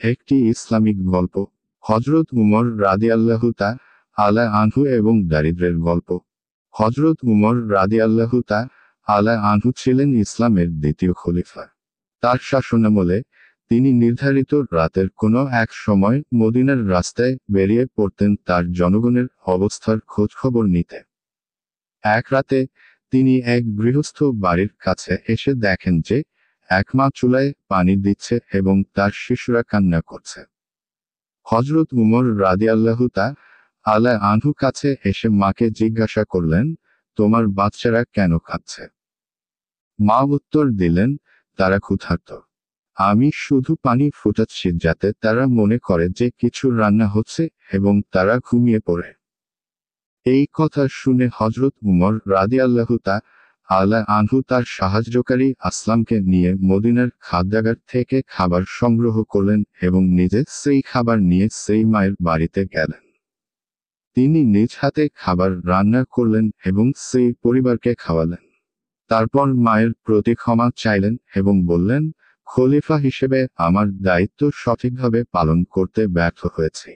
একটি ইসলামিক গল্প। হযরত উমর রাদিয়াল্লাহু তাআলা আনহু এবং দারিদ্র্যের গল্প। হযরত উমর রাদিয়াল্লাহু তাআলা আনহু ছিলেন ইসলামের দ্বিতীয় খলিফা। তার শাসনামলে তিনি নির্ধারিত রাতের কোনো এক সময় মদিনার রাস্তায় বেরিয়ে পড়তেন তার জনগণের অবস্থার খোঁজখবর নিতে। এক রাতে তিনি এক গৃহস্থ বাড়ির কাছে এসে দেখেন যে এক মা চুলায় পানি দিচ্ছে এবং তার শিশুরা কান্না করছে। হযরত উমর রাদিয়াল্লাহু তাআলা আনহু কাছে এসে মাকে জিজ্ঞাসা করলেন, তোমার বাচ্চারা কেন কাঁদছে? মা উত্তর দিলেন, তারা ক্ষুধার্ত। আমি শুধু পানি ফুটাচ্ছি যাতে তারা মনে করে যে কিছু রান্না হচ্ছে এবং তারা ঘুমিয়ে পড়ে। এই কথা শুনে হযরত উমর রাদিয়াল্লাহু তাআলা আনহু তার সাহায্যকারী আসলামকে নিয়ে মদিনার খাদ্যাগার থেকে খাবার সংগ্রহ করলেন এবং নিজে সেই খাবার নিয়ে সেই মায়ের বাড়িতে গেলেন। তিনি নিজ হাতে খাবার রান্না করলেন এবং সেই পরিবারকে খাওয়ালেন। তারপর মায়ের প্রতি ক্ষমা চাইলেন এবং বললেন, খলিফা হিসেবে আমার দায়িত্ব সঠিকভাবে পালন করতে ব্যর্থ হয়েছি।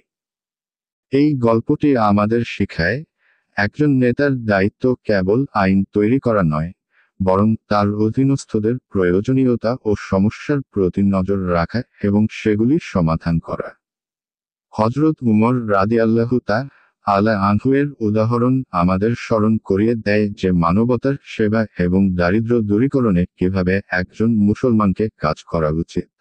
এই গল্পটি আমাদের শেখায়, একজন নেতার দায়িত্ব কেবল আইন তৈরি করা নয়, বরং তার অধীনস্থদের প্রয়োজনীয়তা ও সমস্যার প্রতি নজর রাখা এবং সেগুলির সমাধান করা। হযরত উমর রাদিয়াল্লাহু তাআলা আনহু এর উদাহরণ আমাদের স্মরণ করিয়ে দেয় যে মানবতার সেবা এবং দারিদ্র্য দূরীকরণে কিভাবে একজন মুসলমানকে কাজ করা উচিত।